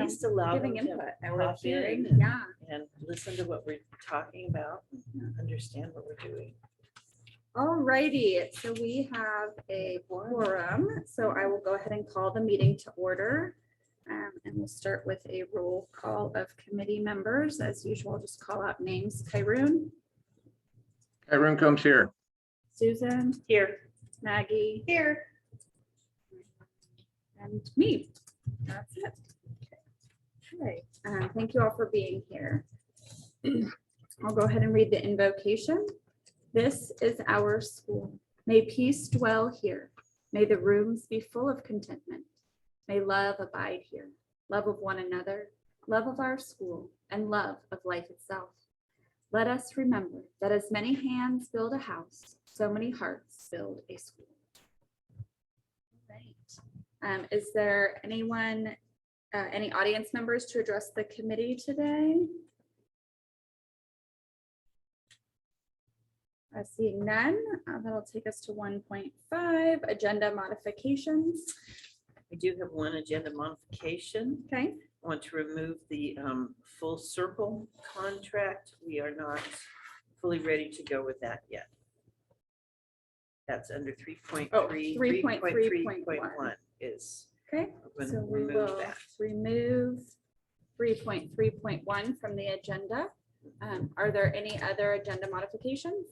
least allow them giving to input. pop Hearing, in yeah. and listen to what we're talking about, and understand what we're doing. All righty, so we have a quorum, so I will go ahead and call the meeting to order. And we'll start with a roll call of committee members. As usual, just call out names. Kyron, Everyone comes here. Susan, Here. Maggie, Here. and me. That's it. Okay, thank you all for being here. I'll go ahead and read the invocation. This is our school. May peace dwell here. May the rooms be full of contentment. May love abide here. Love of one another, love of our school, and love of life itself. Let us remember that as many hands build a house, so many hearts build a school. Right. Is there anyone, any audience members to address the committee today? Seeing none, that'll take us to 1.5, agenda modifications. We do have one agenda modification. Okay, I want to remove the full circle contract. We are not fully ready to go with that yet. That's under 3.3. Oh, 3.3.1 is. okay, I'm so gonna we remove will that. remove 3.3.1 from the agenda. Are there any other agenda modifications?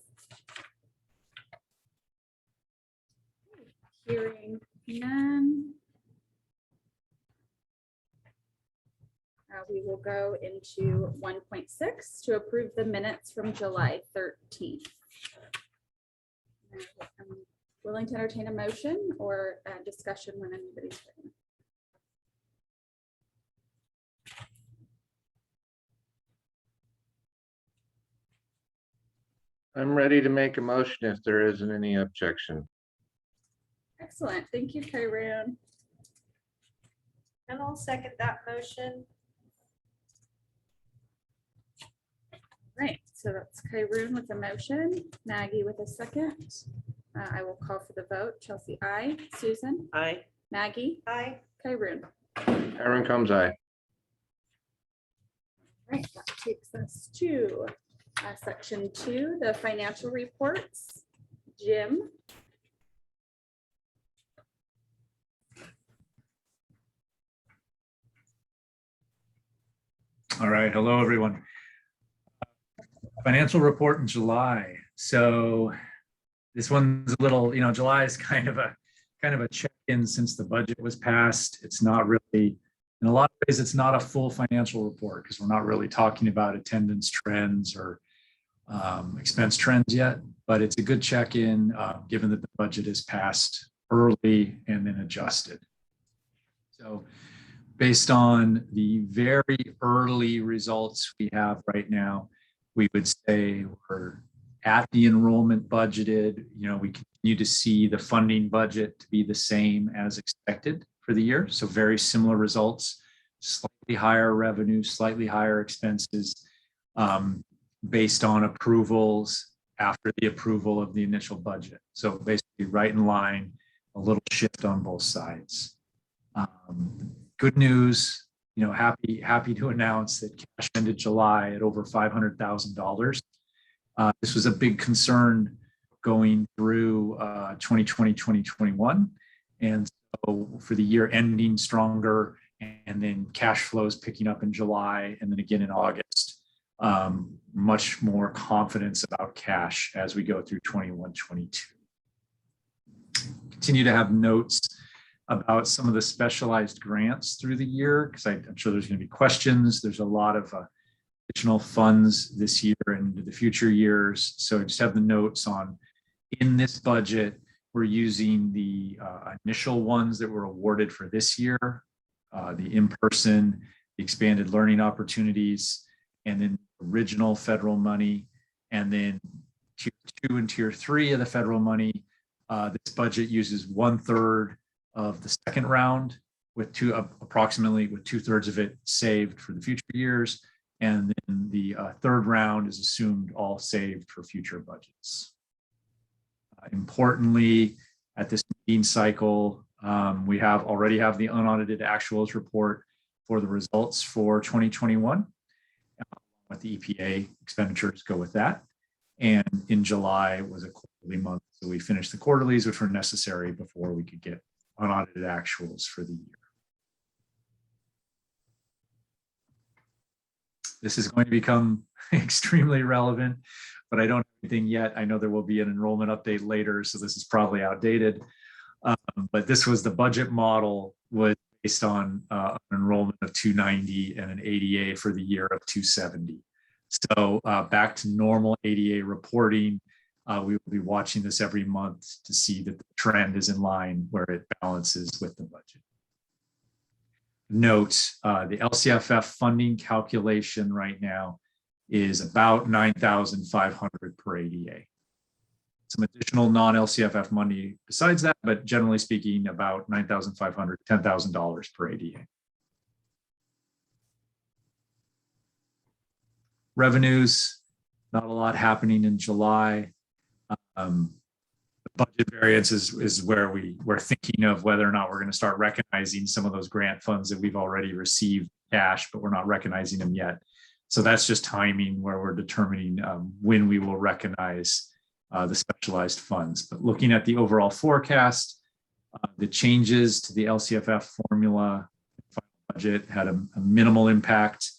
Hearing none. We will go into 1.6 to approve the minutes from July 13th. I'm willing to entertain a motion or a discussion when anybody's ready. I'm ready to make a motion if there isn't any objection. Excellent. Thank you, Kyron. And I'll second that motion. Right, so that's Kyron with a motion, Maggie with a second. I will call for the vote. Chelsea, aye. Susan, Aye. Maggie, Aye. Kyron. Everyone comes aye. Right, that takes us to section 2, the financial reports. Jim. All right, hello, everyone. Financial report in July. So this one's a little, July is kind of a check-in since the budget was passed. It's not really, in a lot of ways, it's not a full financial report because we're not really talking about attendance trends or expense trends yet, but it's a good check-in given that the budget is passed early and then adjusted. So based on the very early results we have right now, we would say we're at the enrollment budgeted. We continue to see the funding budget to be the same as expected for the year. So very similar results, slightly higher revenue, slightly higher expenses based on approvals after the approval of the initial budget. So basically right in line, a little shift on both sides. Good news, happy to announce that cash ended July at over $500,000. This was a big concern going through 2020, 2021. And so for the year ending stronger and then cash flows picking up in July and then again in August, much more confidence about cash as we go through 21, 22. Continue to have notes about some of the specialized grants through the year, because I'm sure there's going to be questions. There's a lot of additional funds this year and into the future years. So just have the notes on, in this budget, we're using the initial ones that were awarded for this year, the in-person, the expanded learning opportunities, and then original federal money, and then tier 2 and tier 3 of the federal money. This budget uses 1/3 of the second round, with approximately 2/3 of it saved for the future years, and then the third round is assumed all saved for future budgets. Importantly, at this meeting cycle, we already have the unaudited actuals report for the results for 2021. What the EPA expenditures go with that. And in July was a quarterly month. So we finished the quarterlies, which were necessary before we could get unaudited actuals for the year. This is going to become extremely relevant, but I don't have anything yet. I know there will be an enrollment update later, so this is probably outdated. But this was the budget model, was based on an enrollment of 290 and an ADA for the year of 270. So back to normal ADA reporting. We will be watching this every month to see that the trend is in line where it balances with the budget. Note, the LCFF funding calculation right now is about $9,500 per ADA. Some additional non-LCFF money besides that, but generally speaking, about $9,500, $10,000 per ADA. Revenues, not a lot happening in July. The budget variance is where we're thinking of whether or not we're going to start recognizing some of those grant funds that we've already received cash, but we're not recognizing them yet. So that's just timing where we're determining when we will recognize the specialized funds. But looking at the overall forecast, the changes to the LCFF formula budget had a minimal impact.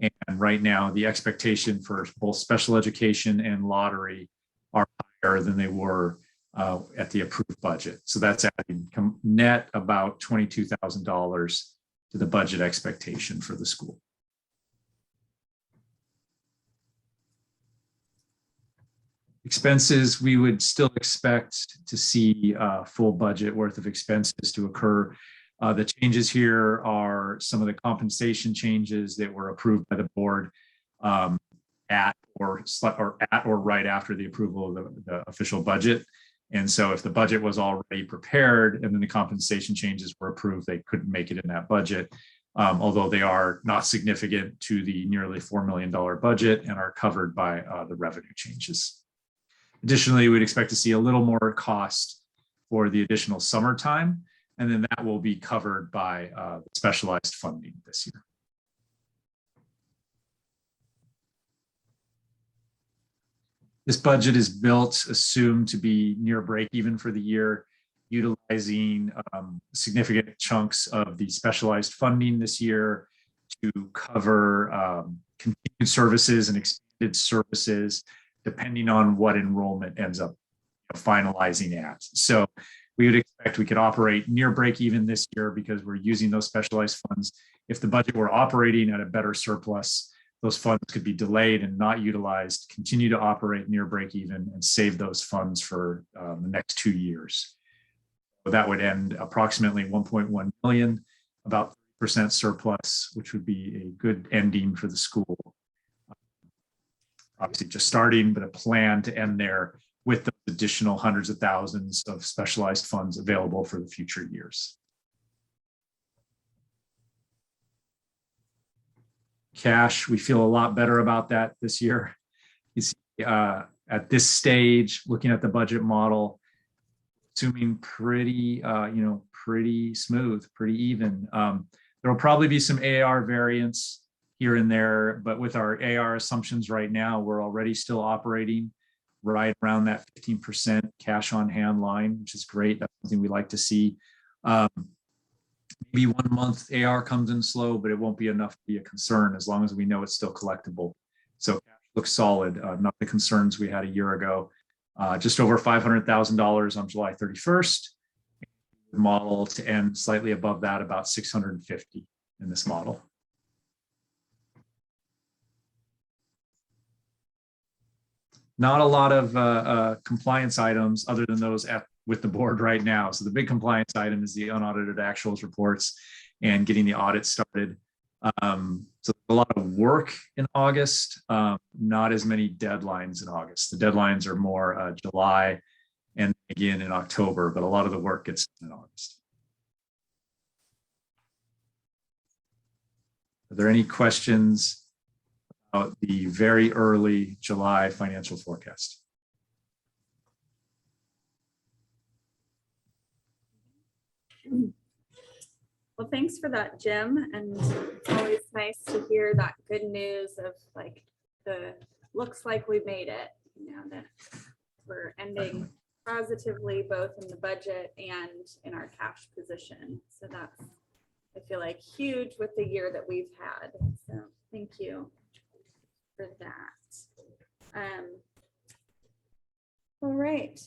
And right now, the expectation for both special education and lottery are higher than they were at the approved budget. So that's adding net about $22,000 to the budget expectation for the school. Expenses, we would still expect to see a full budget worth of expenses to occur. The changes here are some of the compensation changes that were approved by the board at or right after the approval of the official budget. And so if the budget was already prepared and then the compensation changes were approved, they couldn't make it in that budget, although they are not significant to the nearly $4 million budget and are covered by the revenue changes. Additionally, we'd expect to see a little more cost for the additional summertime, and then that will be covered by specialized funding this year. This budget is built, assumed to be near break even for the year, utilizing significant chunks of the specialized funding this year to cover continued services and expanded services, depending on what enrollment ends up finalizing at. So we would expect we could operate near break even this year because we're using those specialized funds. If the budget were operating at a better surplus, those funds could be delayed and not utilized, continue to operate near break even and save those funds for the next 2 years. So that would end approximately 1.1 million, about 3% surplus, which would be a good ending for the school. Obviously just starting, but a plan to end there with the additional hundreds of thousands of specialized funds available for the future years. Cash, we feel a lot better about that this year. You see, at this stage, looking at the budget model, assuming pretty, pretty smooth, pretty even. There will probably be some AR variance here and there, but with our AR assumptions right now, we're already still operating right around that 15% cash on hand line, which is great. That's something we like to see. Maybe 1 month AR comes in slow, but it won't be enough to be a concern as long as we know it's still collectible. So cash looks solid, not the concerns we had a year ago. Just over $500,000 on July 31st. The model to end slightly above that, about 650 in this model. Not a lot of compliance items other than those with the board right now. So the big compliance item is the unaudited actuals reports and getting the audit started. So a lot of work in August, not as many deadlines in August. The deadlines are more July and again in October, but a lot of the work gets done in August. Are there any questions about the very early July financial forecast? Well, thanks for that, Jim. And it's always nice to hear that good news of like looks like we made it, that we're ending positively both in the budget and in our cash position. So that's, I feel like, huge with the year that we've had. So thank you for that. All right.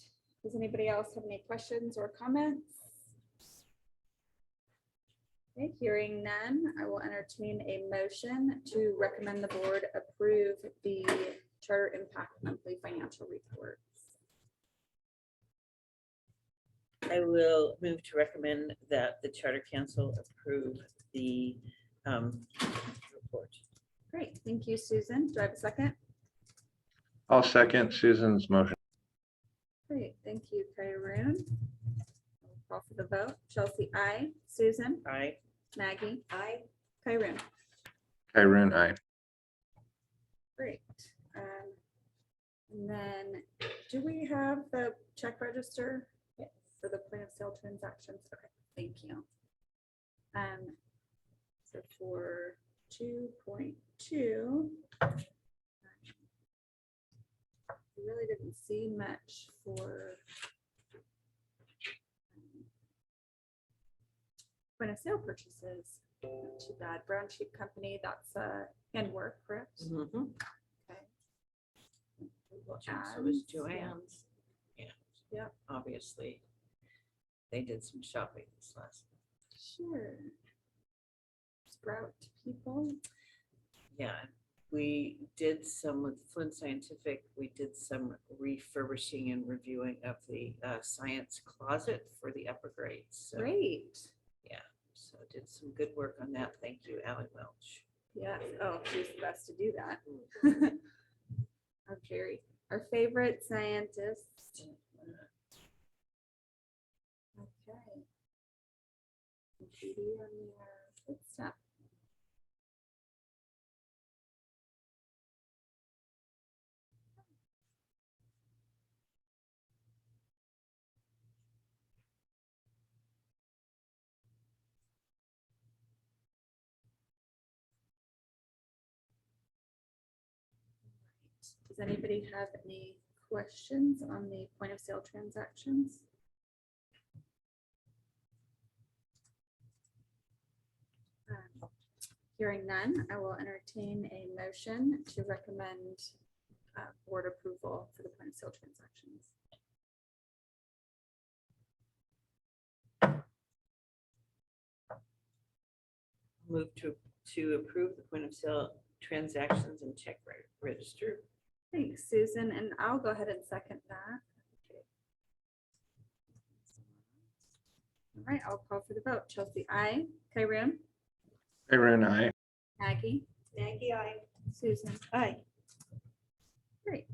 Does anybody else have any questions or comments? Okay, hearing none, I will entertain a motion to recommend the board approve the Charter Impact Monthly Financial Reports. I will move to recommend that the Charter Council approve the report. Great, thank you, Susan. Do I have a second? I'll second Susan's motion. Great, thank you, Kyron. Call for the vote. Chelsea, aye. Susan, Aye. Maggie, aye. Kyron. Kyron, aye. Great. And then, do we have the check register? Yes. For the point of sale transactions? Okay, thank you. So for 2.2, we really didn't see much for point of sale purchases. Not too bad. Brown Sheep Company, that's in work, correct? Mhm. Okay. We will So add, was Joanne's. Yeah. Yep. Obviously, they did some shopping this last. Sure. Sprout people. Yeah, we did some with Flint Scientific. We did some refurbishing and reviewing of the science closet for the upper grades. So, Great. so did some good work on that. Thank you, Ally Welch. Yes. Oh, she's the best to do that. Our Jerry, our favorite scientist. Okay. Judy on your good stuff. Does anybody have any questions on the point of sale transactions? Hearing none, I will entertain a motion to recommend board approval for the point of sale transactions. Move to approve the point of sale transactions and check register. Thanks, Susan, and I'll go ahead and second that. All right, I'll call for the vote. Chelsea, aye. Kyron, Kyron, aye. Maggie, Maggie, aye. Susan. Aye. Great.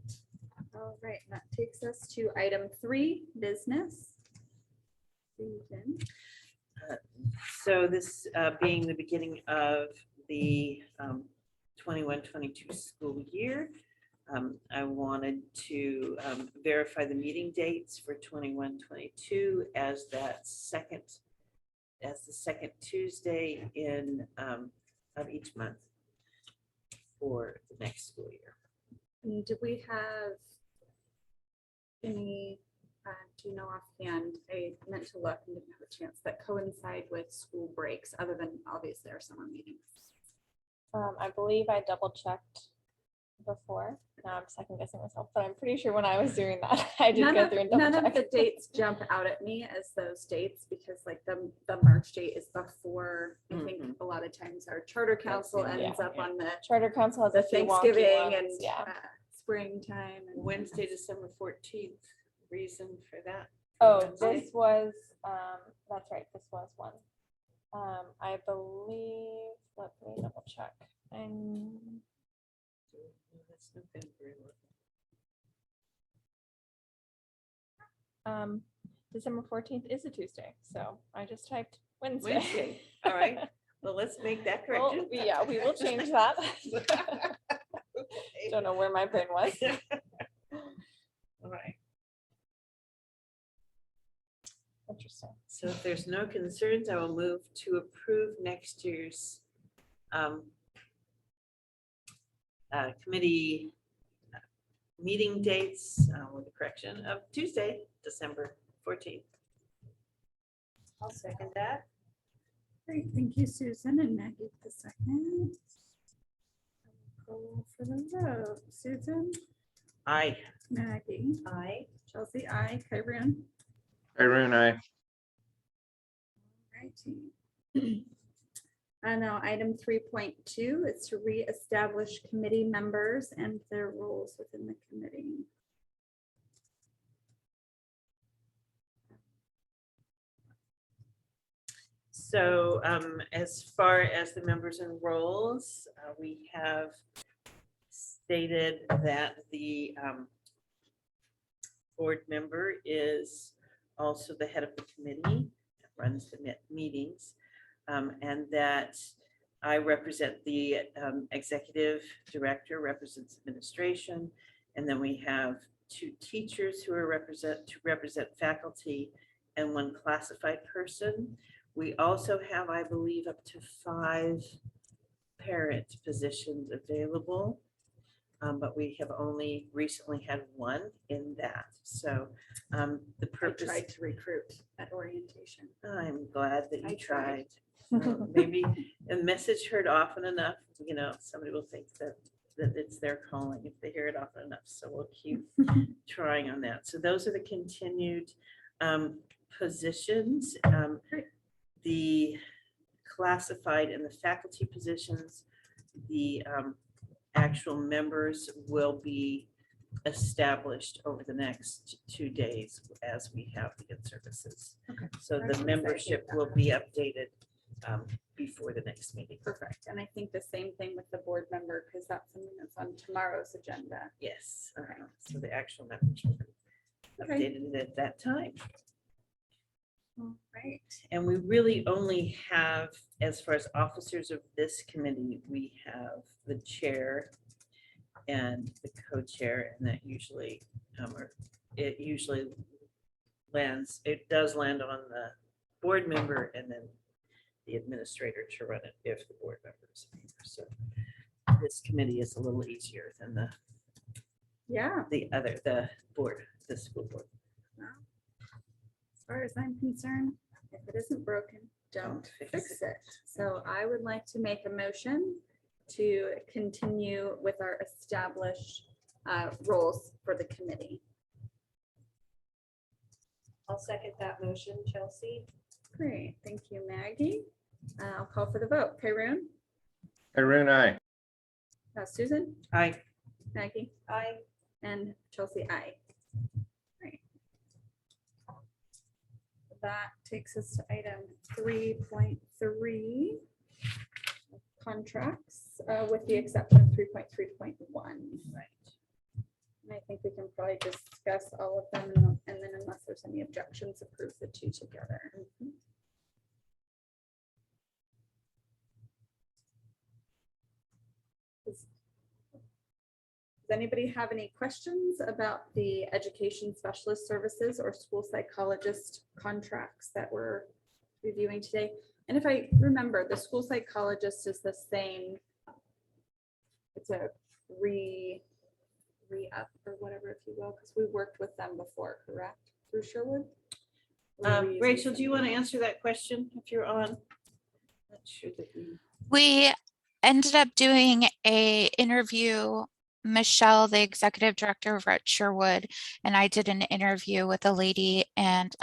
All right, that takes us to item 3, business. Susan. So this being the beginning of the 21-22 school year, I wanted to verify the meeting dates for 21-22 as the second Tuesday of each month for the next school year. And do we have any, do you know offhand, I meant to look and didn't have a chance, that coincide with school breaks other than obviously our summer meetings? I believe I double checked before. Now I'm second guessing myself, but I'm pretty sure when I was doing that, I did go through and double None of the check. dates jump out at me as those dates because like the March date is before, I think a lot of times our charter council it, ends yeah. up on the Charter Council has a few wonky Thanksgiving ones, and yeah. springtime. And Wednesday, December 14th. Reason for that? Oh, Wednesday? this was, that's right, this was one. I believe, let me double check. And That's November. December 14th is a Tuesday, so I just typed Wednesday. Wednesday. All right. Well, let's make that Well, correction. yeah, we will change that. Okay. Don't know where my brain was. All right. Interesting. So if there's no concerns, I will move to approve next year's committee meeting dates with the correction of Tuesday, December 14th. I'll second that. Great, thank you, Susan and Maggie, the second. Call for the vote. Susan, Aye. Maggie, Aye. Chelsea, I, Kyron. Irene, I. Righty. And now item 3.2 is to reestablish committee members and their roles within the committee. So as far as the members and roles, we have stated that the board member is also the head of the committee that runs the meetings, and that I represent the executive director, represents administration, and then we have 2 teachers who are represent faculty and 1 classified person. We also have, I believe, up to 5 parent positions available, but we have only recently had 1 in that. So the I purpose. tried to recruit at orientation. I'm glad that I you tried. tried. Maybe a message heard often enough, somebody will think that it's their calling if they hear it often enough. So we'll keep trying on that. So those are the continued positions. The classified and the faculty positions, the actual members will be established over the next 2 days as we have the in-services. Okay. So I was the gonna say, I membership get will that. be updated before the next meeting. Perfect. And I think the same thing with the board member, because that's something that's on tomorrow's agenda. Yes. So the actual members will be Okay. updated at that time. All right. And we really only have, as far as officers of this committee, we have the chair and the co-chair, and that usually, it does land on the board member and then the administrator to run it if the board member is here. So this committee is a little easier than the Yeah, board, the school board. as far as I'm concerned, if it isn't broken, don't fix it. So I would like to make a motion to continue with our established roles for the committee. I'll second that motion, Chelsea. Great, thank you, Maggie. I'll call for the vote. Kyron, Irene, I. Susan, Aye. Maggie, Aye. and Chelsea, I. Great. That takes us to item 3.3, contracts, with the exception of 3.3.1. Right. And I think we can probably discuss all of them, and then unless there's any objections, approve the 2 together. Does anybody have any questions about the education specialist services or school psychologist contracts that we're reviewing today? And if I remember, the school psychologist is the same. It's a re-up or whatever, if you will, because we worked with them before, correct? Through Sherwood? Or were we using Rachel, do you want to something else? answer that question if you're on? Not sure that you. We ended up doing a interview. Michelle, the executive director over at Sherwood, and I did an interview with a lady, and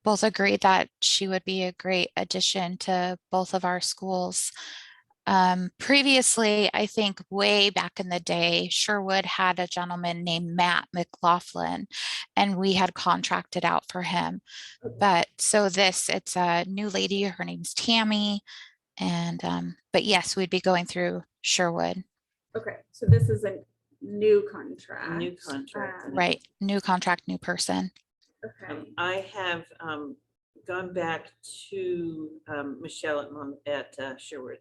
both agreed that she would be a great addition to both of our schools. Previously, I think way back in the day, Sherwood had a gentleman named Matt McLaughlin, and we had contracted out for him. But so it's a new lady, her name's Tammy. And, but yes, we'd be going through Sherwood. Okay, so this is a new contract. New contract. Right, new contract, new person. Okay, I have gone back to Michelle at Sherwood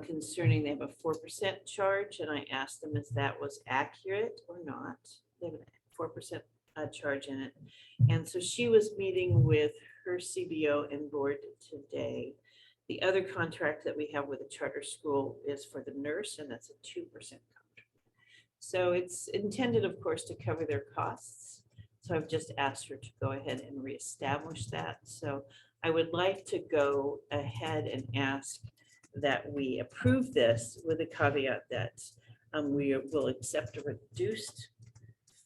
concerning they have a 4% charge, and I asked them if that was accurate or not. They have a 4% charge in it. And so she was meeting with her CBO and board today. The other contract that we have with the charter school is for the nurse, and that's a 2% contract. So it's intended, of course, to cover their costs. So I've just asked her to go ahead and reestablish that. So I would like to go ahead and ask that we approve this with a caveat that we will accept a reduced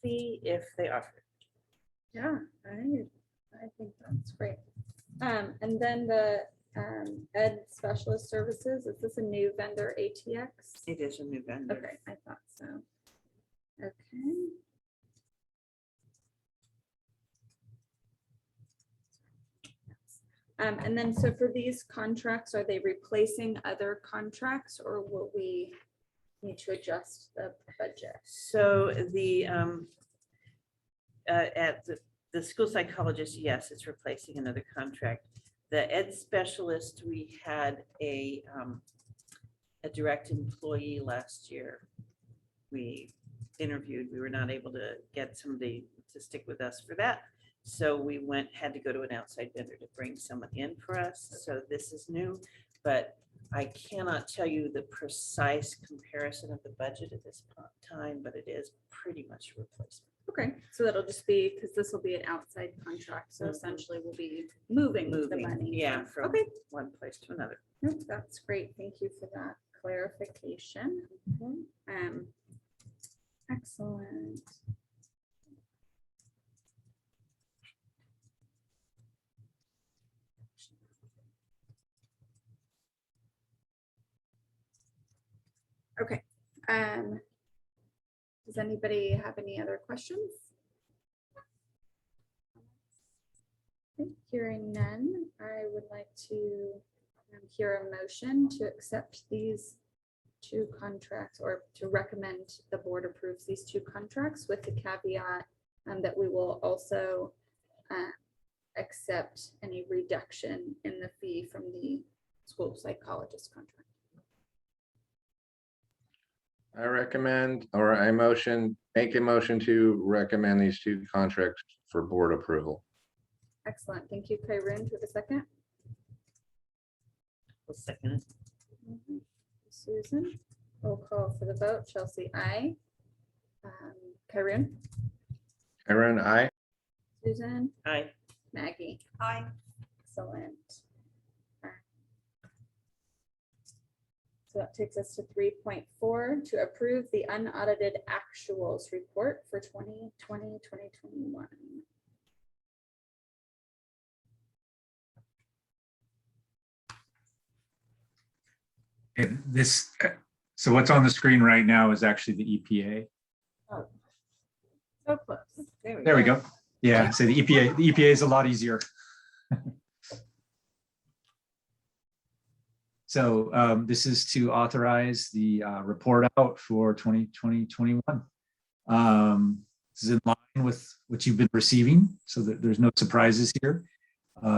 fee if they offer it. Yeah, I think that's great. And then the ed specialist services, is this a new vendor, ATX? It is a new vendor. Okay, I thought so. Okay. And then, so for these contracts, are they replacing other contracts, or will we need to adjust the budget? So the at the school psychologist, yes, it's replacing another contract. The ed specialist, we had a direct employee last year. We interviewed, we were not able to get somebody to stick with us for that. So we had to go to an outside vendor to bring someone in for us. So this is new, but I cannot tell you the precise comparison of the budget at this time, but it is pretty much a replacement. Okay, so that'll just be, because this will be an outside contract, so Mhm. essentially we'll be moving the money. Yeah, from Okay, one place to another. nope, that's great. Thank you for that clarification. Excellent. Okay. Does anybody have any other questions? Okay, hearing none, I would like to hear a motion to accept these two contracts, or to recommend the board approves these two contracts with the caveat that we will also accept any reduction in the fee from the school psychologist contract. I recommend, or make a motion to recommend these two contracts for board approval. Excellent. Thank you, Kyrene. Do you have a second? We'll second it. Susan, roll call for the vote. Chelsea, aye. Kyrene, Aaron, aye. Susan, Aye. Maggie. Aye. Excellent. So that takes us to 3.4, to approve the unaudited actuals report for 2020, 2021. And this, so what's on the screen right now is actually the EPA. So close. There we go. Yeah, so the EPA is a lot easier. So this is to authorize the report out for 2020-21. This is in line with what you've been receiving, so that there's no surprises here.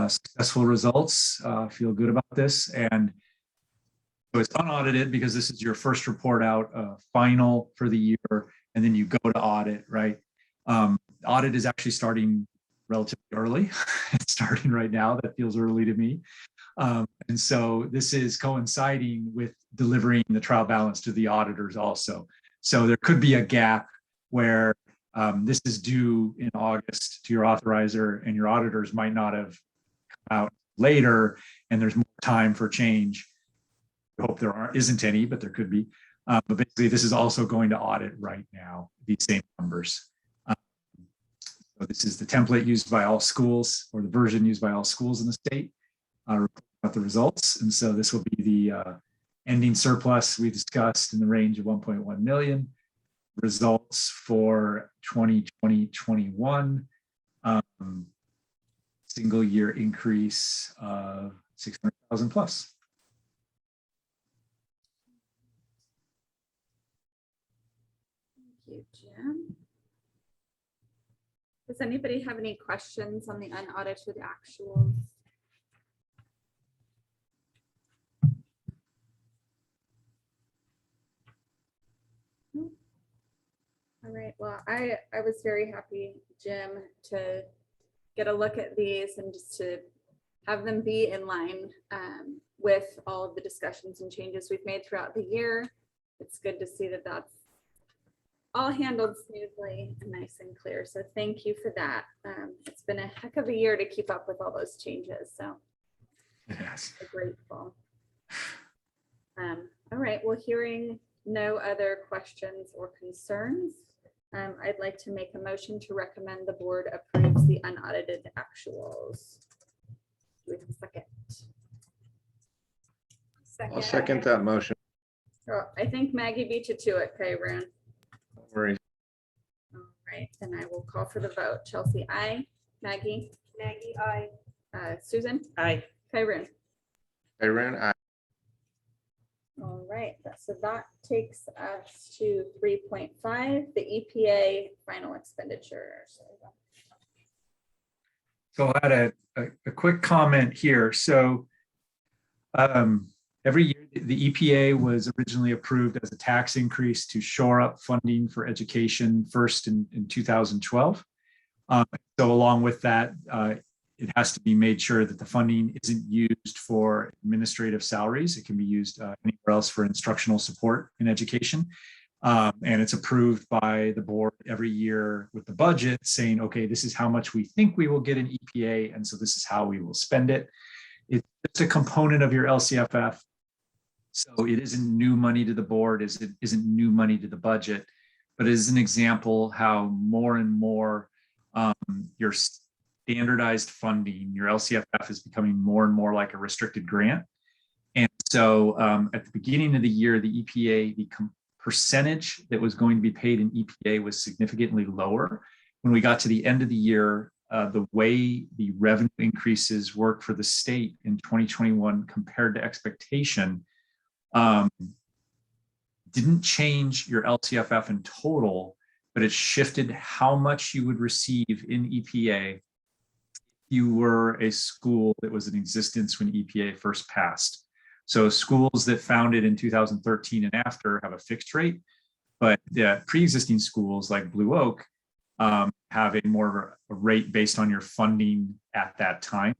Successful results, feel good about this. And so it's unaudited because this is your first report out, final for the year, and then you go to audit, right? Audit is actually starting relatively early. It's starting right now. That feels early to me. And so this is coinciding with delivering the trial balance to the auditors also. So there could be a gap where this is due in August to your authorizer, and your auditors might not have come out later, and there's more time for change. I hope there isn't any, but there could be. But basically, this is also going to audit right now, these same numbers. So this is the template used by all schools, or the version used by all schools in the state, about the results. And so this will be the ending surplus we discussed in the range of 1.1 million. Results for 2020-21, single year increase of 600,000 plus. Thank you, Jim. Does anybody have any questions on the unaudited actuals? No? All right, right, well, I was very happy, Jim, to get a look at these and just to have them be in line with all of the discussions and changes we've made throughout the year. It's good to see that that's all handled smoothly and nice and clear. So thank you for that. It's been a heck of a year to keep up with all those changes. So Yes. I'm grateful. All right, well, hearing no other questions or concerns, I'd like to make a motion to recommend the board approves the unaudited actuals. Do we have a second? I'll second that motion. Oh, I think Maggie beat you to it, Kyron. No worries. All right, then I will call for the vote. Chelsea, aye. Maggie, Maggie, I. Susan, Aye. Kyron. Kyron, aye. All right, so that takes us to 3.5, the EPA final expenditures. So I had a quick comment here. So every year, the EPA was originally approved as a tax increase to shore up funding for education first in 2012. So along with that, it has to be made sure that the funding isn't used for administrative salaries. It can be used anywhere else for instructional support in education. And it's approved by the board every year with the budget saying, okay, this is how much we think we will get in EPA. And so this is how we will spend it. It's just a component of your LCFF. So it isn't new money to the board, it isn't new money to the budget, but it is an example how more and more your standardized funding, your LCFF is becoming more and more like a restricted grant. And so at the beginning of the year, the EPA, the percentage that was going to be paid in EPA was significantly lower. When we got to the end of the year, the way the revenue increases work for the state in 2021 compared to expectation didn't change your LCFF in total, but it shifted how much you would receive in EPA if you were a school that was in existence when EPA first passed. So schools that founded in 2013 and after have a fixed rate, but the pre-existing schools like Blue Oak have a more of a rate based on your funding at that time.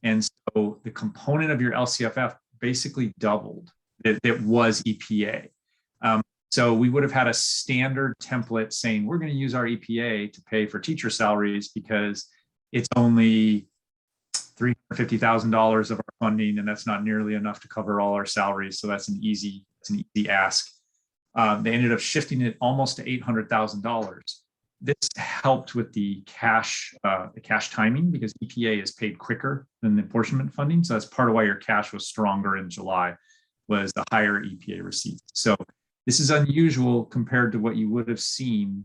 And so the component of your LCFF basically doubled. It was EPA. So we would have had a standard template saying, we're going to use our EPA to pay for teacher salaries because it's only $350,000 of our funding, and that's not nearly enough to cover all our salaries. So that's an easy ask. They ended up shifting it almost to $800,000. This helped with the cash timing because EPA is paid quicker than the apportionment funding. So that's part of why your cash was stronger in July, was the higher EPA receipts. So this is unusual compared to what you would have seen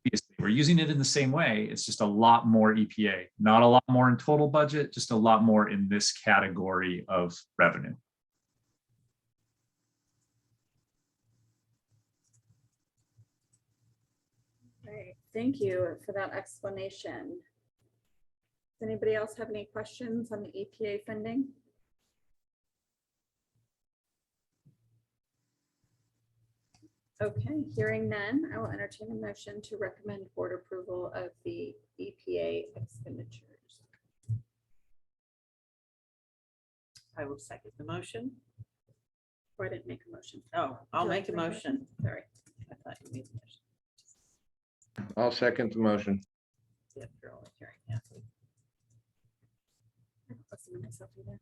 previously. We're using it in the same way. It's just a lot more EPA, not a lot more in total budget, just a lot more in this category of revenue. Right, thank you for that explanation. Does anybody else have any questions on the EPA funding? Okay, hearing none, I will entertain a motion to recommend board approval of the EPA expenditures. I will second the motion. Or I didn't make a motion. Oh, I'll Would you make a like to motion. Sorry. I thought you made the motion. I'll second the motion. Yeah, you're only hearing half. I don't listen to myself either.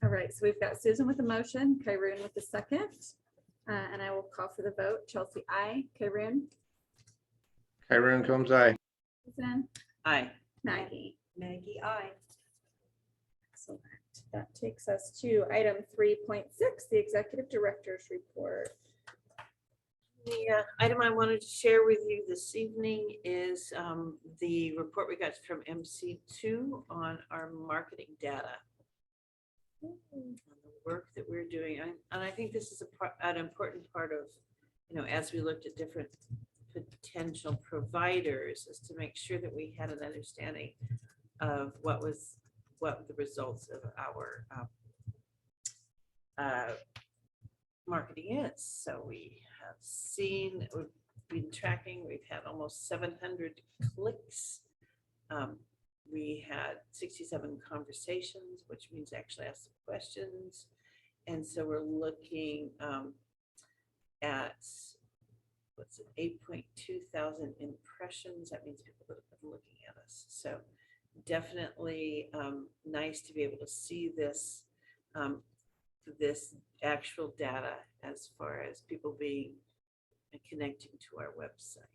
All right, so we've got Susan with the motion, Kyron with the second, and I will call for the vote. Chelsea, aye. Kyron, Kyron Combs, aye. Susan, Aye. Maggie. Maggie, I. Excellent. That takes us to item 3.6, the executive director's report. The item I wanted to share with you this evening is the report we got from MC2 on our marketing data. On the work that we're doing. And I think this is an important part of, as we looked at different potential providers, is to make sure that we had an understanding of what the results of our marketing is. So we have seen, been tracking. We've had almost 700 clicks. We had 67 conversations, which means actually ask questions. And so we're looking at, what's it, 8.2 thousand impressions. That means people that have been looking at us. So definitely nice to be able to see this, this actual data as far as people being and connecting to our website.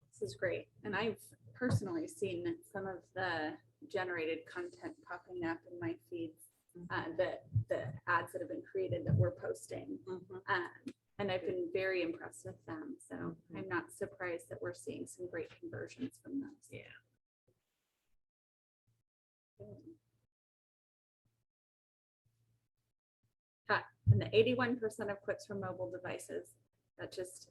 This is great. And I've personally seen some of the generated content popping up in my feeds, the ads that have been created that we're posting. And I've been very impressed with them. So I'm not surprised that we're seeing some great conversions from those. Yeah. And the 81% of clicks from mobile devices, that just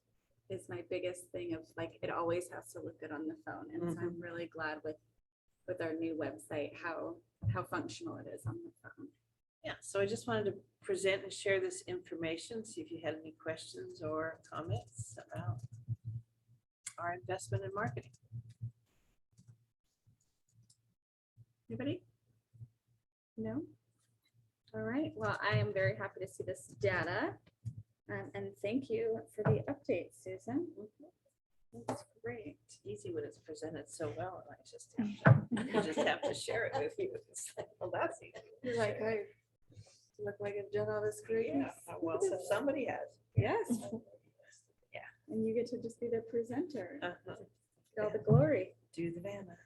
is my biggest thing of like, it always has to look good on the phone. And so I'm really glad with our new website, how functional it is on the phone. Yeah, so I just wanted to present and share this information, see if you had any questions or comments about our investment in marketing. Anybody? No? All right, well, I am very happy to see this data. And thank you for the update, Susan. That's great. It's easy when it's presented so well, and I just have to share it with you. It's like, well, that's easy. You're like, I look like a jen on the screen. Yeah, well, so somebody has. Yes. Yeah. And you get to just be the presenter. Uh-huh. All the glory. Do the Vanna.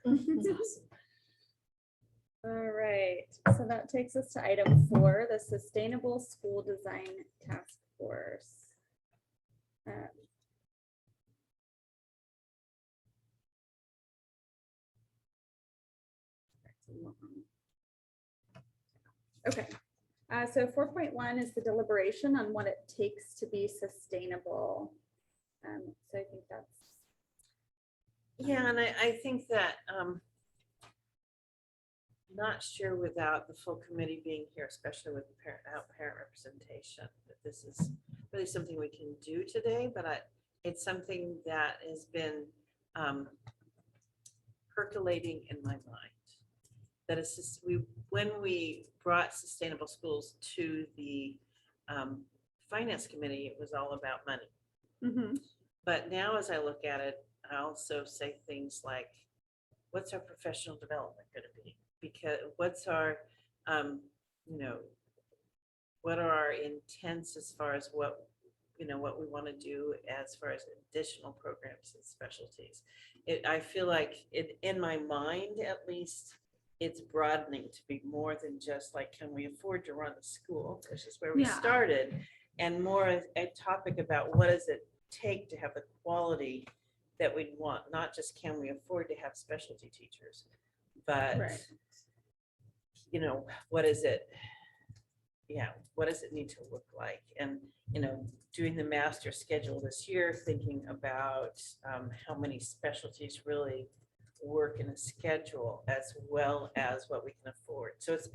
All right, so that takes us to item 4, the Sustainable School Design Task Force. Okay, so 4.1 is the deliberation on what it takes to be sustainable. So I think that's. Yeah, and I think that not sure without the full committee being here, especially with the parent representation, that this is really something we can do today, but it's something that has been percolating in my mind. That is just, when we brought sustainable schools to the finance committee, it was all about money. But now as I look at it, I also say things like, what's our professional development going to be? Because what's our, what are our intents as far as what we want to do as far as additional programs and specialties? I feel like in my mind, at least, it's broadening to be more than just like, can we afford to run a school, which is where we started, and more a topic about what does it take to have the quality that we want, not just can we afford to have specialty teachers, but what is it? Yeah, what does it need to look like? And doing the master schedule this year, thinking about how many specialties really work in a schedule as well as what we can afford. So it's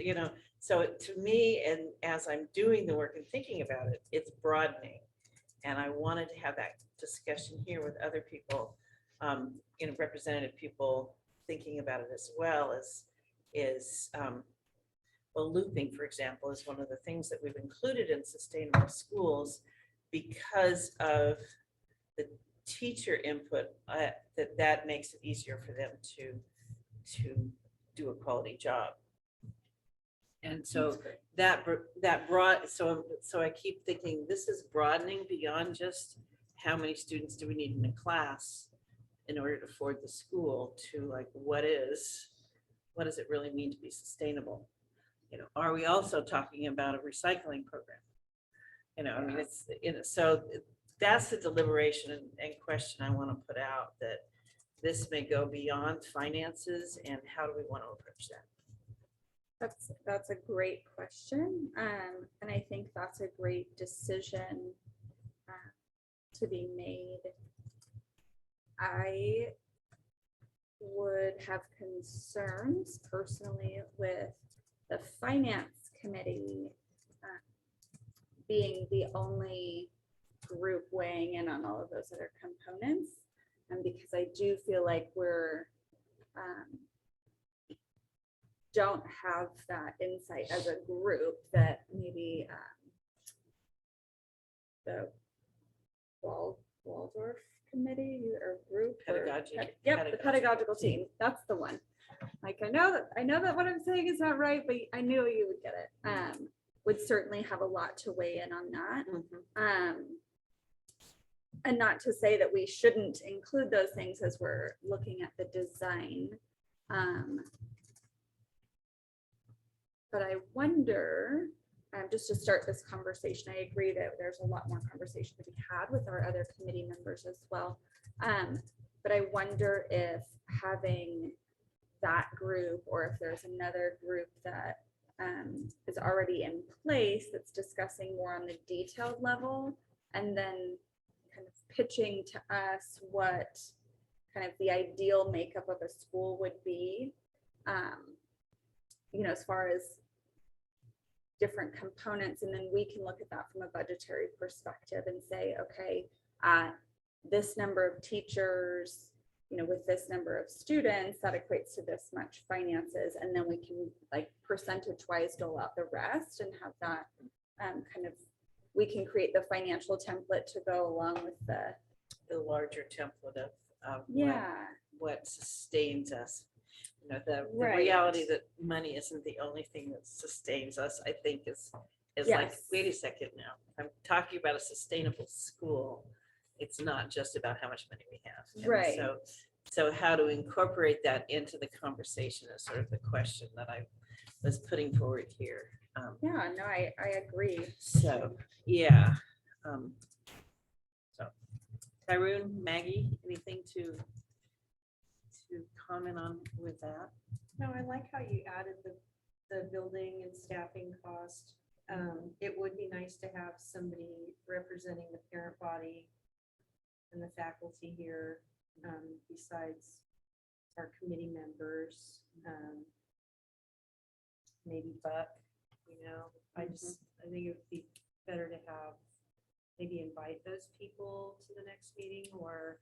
so to me, and as I'm doing the work and thinking about it, it's broadening. And I wanted to have that discussion here with other people, representative people thinking about it as well well, looping, for example, is one of the things that we've included in sustainable schools because of the teacher input, that makes it easier for them to do a quality job. And so that broad, so I keep thinking this is broadening beyond just how many students do we need in a class in order to afford the school, to like, what does it really mean to be sustainable? Are we also talking about a recycling program? I mean, so that's the deliberation and question I want to put out, that this may go beyond finances, and how do we want to approach that? That's a great question. And I think that's a great decision to be made. I would have concerns personally with the finance committee being the only group weighing in on all of those other components. And because I do feel like we're don't have that insight as a group that maybe the Waldorf committee or group. Yep, the pedagogical team. That's the one. Like, I know that what I'm saying is not right, but I knew you would get it. Would certainly have a lot to weigh in on that. And not to say that we shouldn't include those things as we're looking at the design. But I wonder, just to start this conversation, I agree that there's a lot more conversation to be had with our other committee members as well. But I wonder if having that group, or if there's another group that is already in place that's discussing more on the detailed level, and then kind of pitching to us what kind of the ideal makeup of a school would be, you know, as far as different components, and then we can look at that from a budgetary perspective and say, okay, this number of teachers, you know, with this number of students, that equates to this much finances, and then we can like percentage-wise dole out the rest and have that kind of, we can create the financial template to go along with the larger template of yeah, what sustains us. You know, the Right. reality that money isn't the only thing that sustains us, I think is like, Yes. wait a second now, I'm talking about a sustainable school. It's not just about how much money we have. And Right. So how to incorporate that into the conversation is sort of the question that I was putting forward here. yeah, no, I agree. So, yeah. So, Tyrone, Maggie, anything to comment on with that? No, I like how you added the building and staffing cost. It would be nice to have somebody representing the parent body and the faculty here, besides our committee members. Maybe Buck, you know, I think it would be better to have, maybe invite those people to the next meeting, or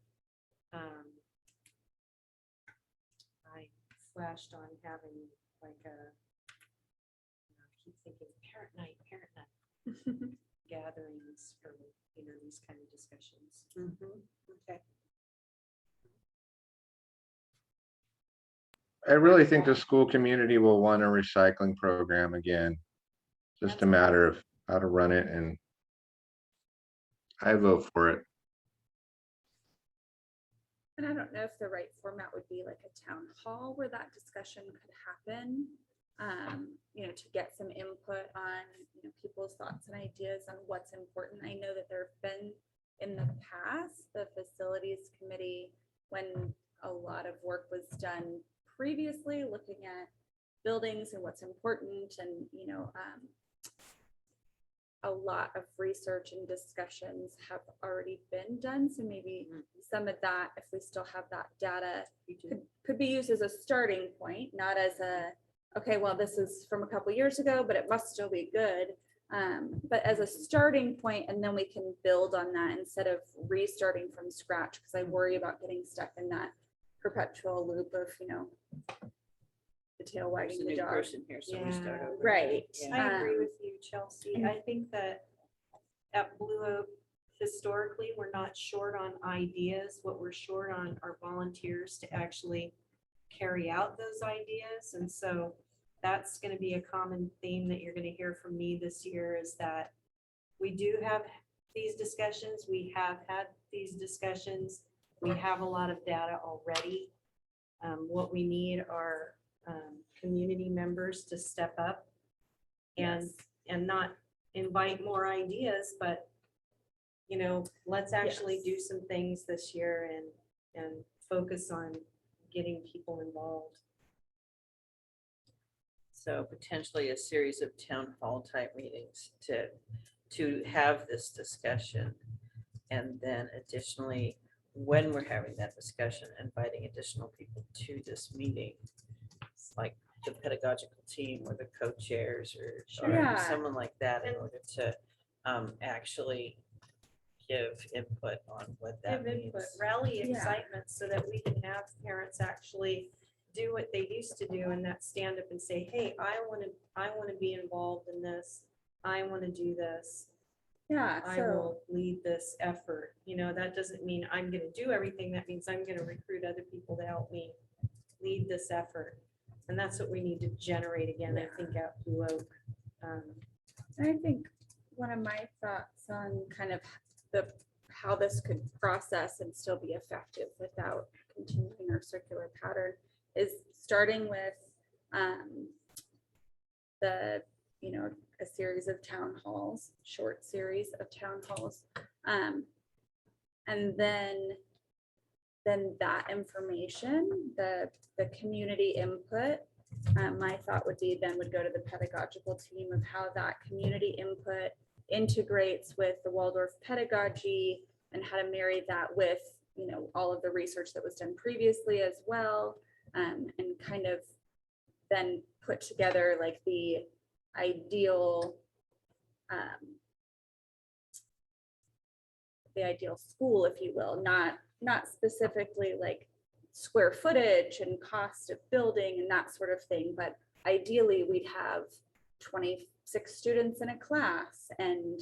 I flashed on having like I keep thinking parent night gatherings for, you know, these kind of discussions. Okay. I really think the school community will want a recycling program again. Just a matter of how to run it, and I vote for it. And I don't know if the right format would be like a town hall where that discussion could happen, you know, to get some input on, you know, people's thoughts and ideas on what's important. I know that there have been in the past, the facilities committee, when a lot of work was done previously, looking at buildings and what's important, and, you know, a lot of research and discussions have already been done. So maybe some of that, if we still have that data, could be used as a starting point, not as a, okay, well, this is from a couple years ago, but it must still be good. But as a starting point, and then we can build on that instead of restarting from scratch, because I worry about getting stuck in that perpetual loop of, you know, the tail There's wagging a the new dog. person here, so we start over. Right. Yeah. I agree with you, Chelsea. I think that at Blue Oak, historically, we're not short on ideas. What we're short on are volunteers to actually carry out those ideas. And so that's going to be a common theme that you're going to hear from me this year, is that we do have these discussions. We have had these discussions. We have a lot of data already. What we need are community members to step up and not invite more ideas, but, you know, let's actually do some things this year and focus on getting people involved. So potentially a series of town hall type meetings to have this discussion. And then additionally, when we're having that discussion, inviting additional people to this meeting, like the pedagogical team or the co-chairs or Yeah. someone like that, in order to actually give input on what that Give means. input, rally Yeah. excitement so that we can have parents actually do what they used to do and not stand up and say, hey, I want to be involved in this. I want to do this. Yeah, I so, will lead this effort. You know, that doesn't mean I'm going to do everything. That means I'm going to recruit other people to help me lead this effort. And that's what we need to generate again, I think, at Blue Oak. I think one of my thoughts on kind of how this could process and still be effective without continuing our circular pattern is starting with a series of town halls, short series of town halls. And then that information, the community input, my thought would be then would go to the pedagogical team of how that community input integrates with the Waldorf pedagogy and how to marry that with, all of the research that was done previously as well. And kind of then put together like the ideal school, if you will, not specifically like square footage and cost of building and that sort of thing, but ideally we'd have 26 students in a class and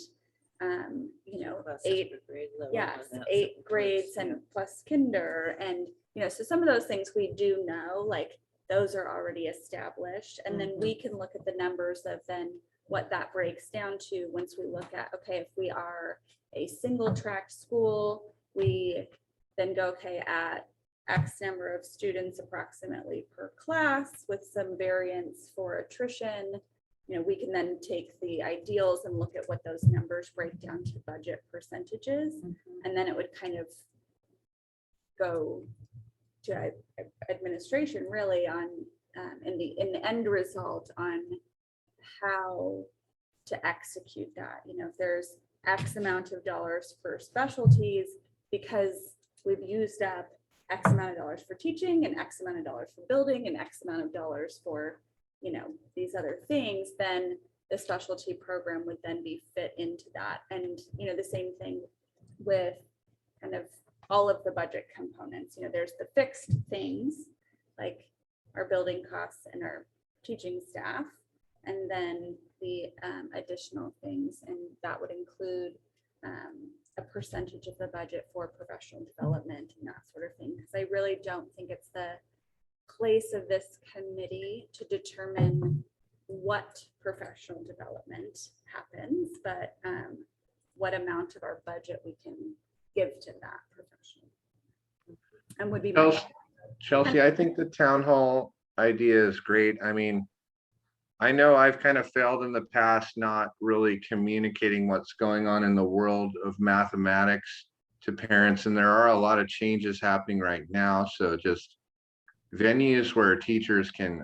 Plus 8 grade level yes, and that's 8 of grades course, and plus kinder. And, so some of those things we do know, like those are already established. And then we can look at the numbers of then what that breaks down to once we look at, okay, if we are a single track school, we then go, okay, at X number of students approximately per class with some variance for attrition. We can then take the ideals and look at what those numbers break down to budget percentages. And then it would kind of go to administration really on in the end result on how to execute that. If there's X amount of dollars for specialties because we've used up X amount of dollars for teaching and X amount of dollars for building and X amount of dollars for these other things, then the specialty program would then be fit into that. And the same thing with kind of all of the budget components. There's the fixed things like our building costs and our teaching staff, and then the additional things, and that would include a percentage of the budget for professional development and that sort of thing. Because I really don't think it's the place of this committee to determine what professional development happens, but what amount of our budget we can give to that professional. And would be Chelsea, I think the town hall idea is great. I mean, I know I've kind of failed in the past, not really communicating what's going on in the world of mathematics to parents, and there are a lot of changes happening right now. So just venues where teachers can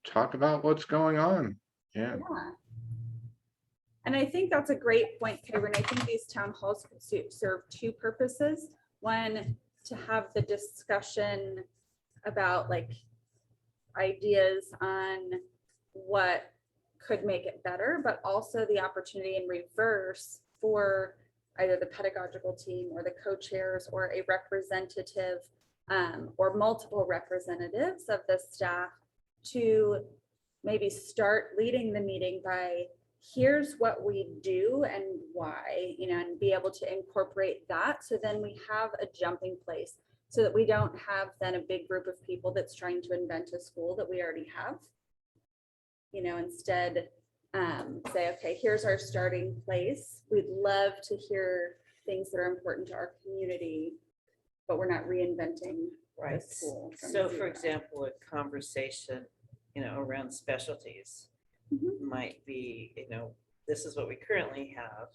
talk about what's going on. Yeah. And I think that's a great point, Karen. I think these town halls could serve two purposes. One, to have the discussion about like ideas on what could make it better, but also the opportunity in reverse for either the pedagogical team or the co-chairs or a representative or multiple representatives of the staff to maybe start leading the meeting by here's what we do and why, and be able to incorporate that. So then we have a jumping place so that we don't have then a big group of people that's trying to invent a school that we already have. Instead say, okay, here's our starting place. We'd love to hear things that are important to our community, but we're not reinventing the school. So for example, a conversation, around specialties might be, this is what we currently have.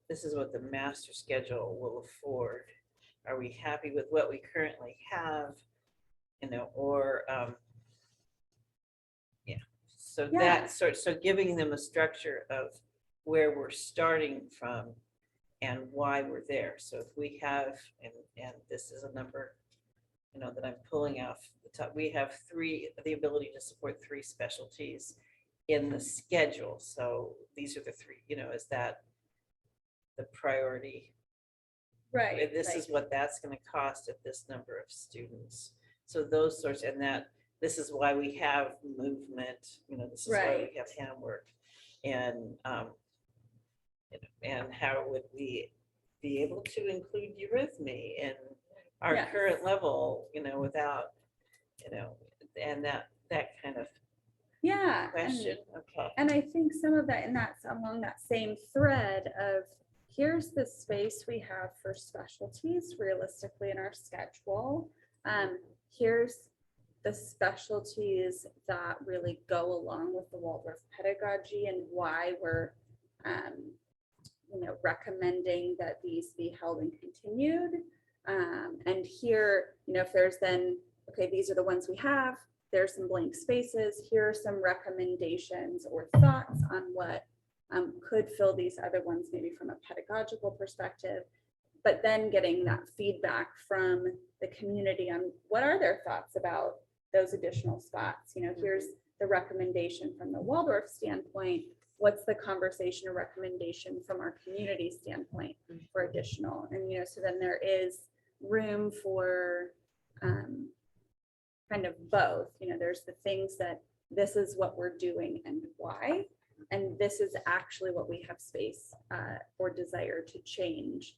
This is what the master schedule will afford. Are we happy with what we currently have? Or so giving them a structure of where we're starting from and why we're there. So if we have, and this is a number, that I'm pulling off the top, we have the ability to support 3 specialties in the schedule. So these are the 3, is that the priority. Right. This is what that's gonna cost at this number of students. So those sorts, and that, this is why we have movement, this is why Right. we have handwork. And, and how would we be able to include eurythmy in our Yes. current level, without, and that kind of Yeah. question, okay. And I think some of that, and that's along that same thread of, here's the space we have for specialties realistically in our schedule. Here's the specialties that really go along with the Waldorf pedagogy and why we're, recommending that these be held and continued. And here, if there's then, okay, these are the ones we have, there's some blank spaces, here are some recommendations or thoughts on what could fill these other ones, maybe from a pedagogical perspective, but then getting that feedback from the community on what are their thoughts about those additional spots. Here's the recommendation from the Waldorf standpoint. What's the conversation or recommendation from our community standpoint for additional? And, so then there is room for kind of both. There's the things that this is what we're doing and why, and this is actually what we have space or desire to change.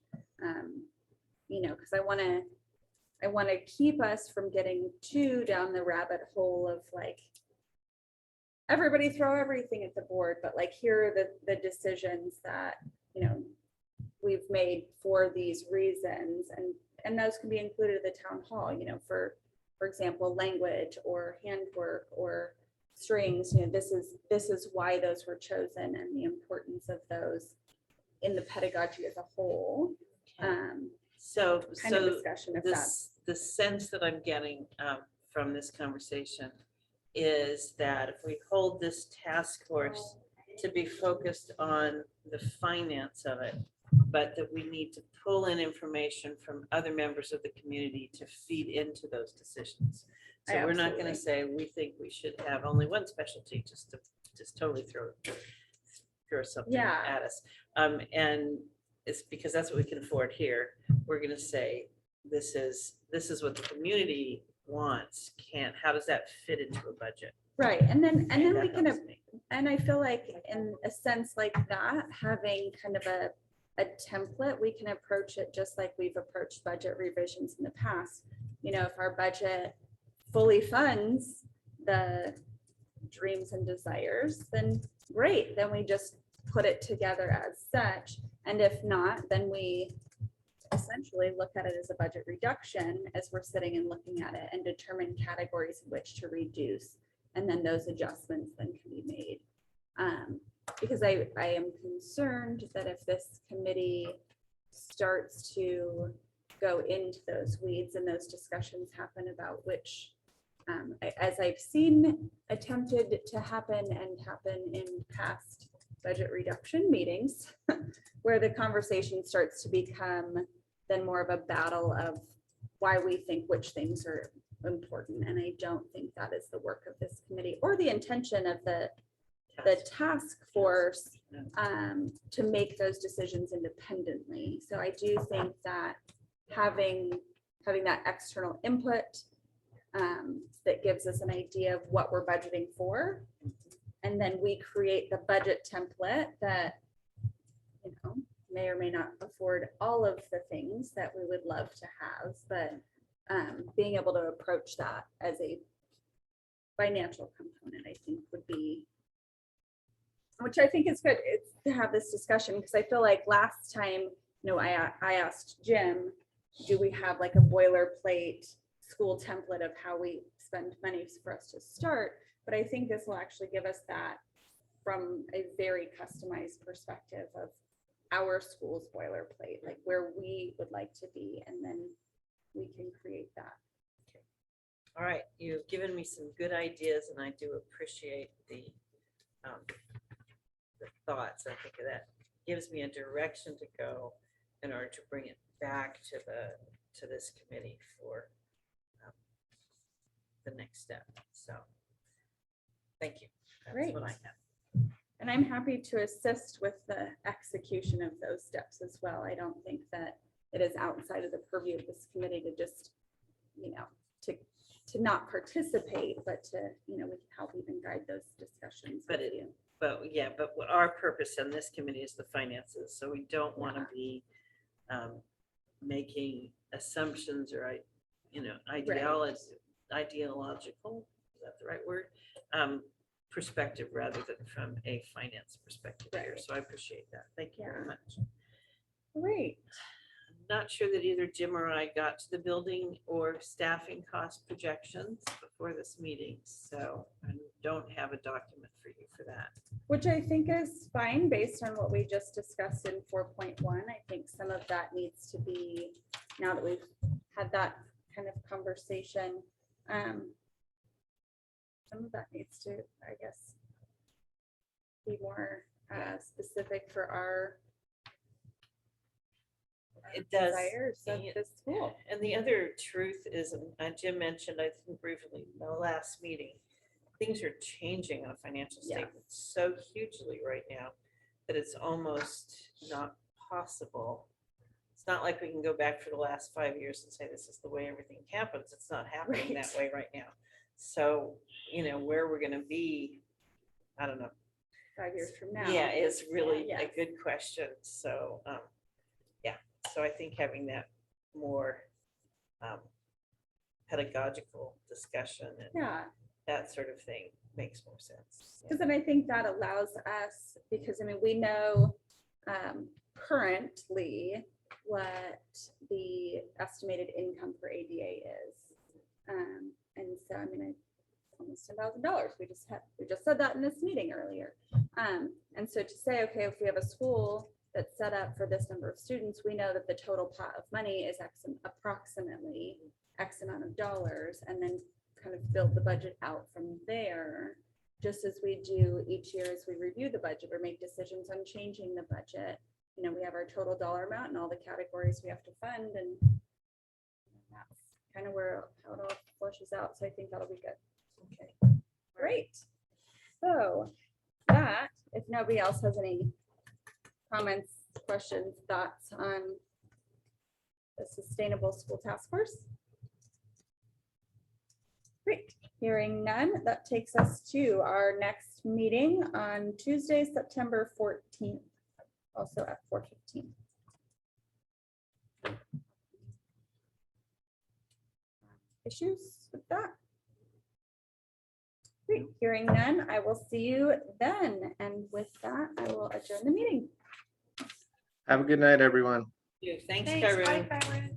Because I want to keep us from getting too down the rabbit hole of like, everybody throw everything at the board, but like, here are the decisions that, we've made for these reasons. And those can be included at the town hall, for example, language or handwork or strings, this is why those were chosen and the importance of those in the pedagogy as a whole. So Kind of discussion of that. the sense that I'm getting from this conversation is that if we hold this task force to be focused on the finance of it, but that we need to pull in information from other members of the community to feed into those decisions. So we're not going to say we think we should have only one specialty, just totally throw something at us. And it's because that's what we can afford here. We're going to say this is what the community wants. How does that fit into a budget? Right, and then we can, helps me. and I feel like in a sense like that, having kind of a template, we can approach it just like we've approached budget revisions in the past. If our budget fully funds the dreams and desires, then great, then we just put it together as such. And if not, then we essentially look at it as a budget reduction as we're sitting and looking at it and determine categories in which to reduce. And then those adjustments then can be made. Because I am concerned that if this committee starts to go into those weeds and those discussions happen about which, as I've seen attempted to happen in past budget reduction meetings, where the conversation starts to become then more of a battle of why we think which things are important. And I don't think that is the work of this committee or the intention of the task force to make those decisions independently. So I do think that having that external input that gives us an idea of what we're budgeting for, and then we create the budget template that may or may not afford all of the things that we would love to have, but being able to approach that as a financial component, I think would be, which I think is good. It's to have this discussion because I feel like last time, I asked Jim, do we have like a boilerplate school template of how we spend money for us to start? But I think this will actually give us that from a very customized perspective of our school's boilerplate, like where we would like to be, and then we can create that. Okay. All right, you've given me some good ideas, and I do appreciate the thoughts. I think that gives me a direction to go in order to bring it back to this committee for the next step. So, thank you. That's Great. what I have. And I'm happy to assist with the execution of those steps as well. I don't think that it is outside of the purview of this committee to just, to not participate, but to, we can help even guide those discussions. But with you. But our purpose in this committee is the finances, so we don't want to be making assumptions or, ideological, is that the right word? Perspective rather than from a finance perspective here. So I appreciate that. Thank you very much. Great. I'm not sure that either Jim or I got to the building or staffing cost projections before this meeting, so I don't have a document for you for that. Which I think is fine based on what we just discussed in 4.1. I think some of that needs to be, now that we've had that kind of conversation, some of that needs to, I guess, be more specific for our desires of the school. And the other truth is, and Jim mentioned, I think briefly in the last meeting, things are changing on financial statements so hugely right now that it's almost not possible. It's not like we can go back for the last 5 years and say this is the way everything happens. It's not happening that way right now. So, where we're going to be, I don't know. 5 years from now. Yeah, is really Yeah. a good question. So, so I think having that more pedagogical discussion and that sort of thing makes more sense. Because then I think that allows us, because we know currently what the estimated income for ADA is. And so, almost $10,000. We just said that in this meeting earlier. And so to say, okay, if we have a school that's set up for this number of students, we know that the total pot of money is approximately X amount of dollars, and then kind of build the budget out from there, just as we do each year as we review the budget or make decisions on changing the budget. We have our total dollar amount and all the categories we have to fund, and that's kind of where how it all flushes out. So I think that'll be good. Okay, great. So that, if nobody else has any comments, questions, thoughts on the Sustainable School Task Force? Great. Hearing none, that takes us to our next meeting on Tuesday, September 14th, also at 4:15. Issues with that? Great. Hearing none, I will see you then. And with that, I will adjourn the meeting. Have a good night, everyone. Thanks, Thanks, Karen. bye, Byron.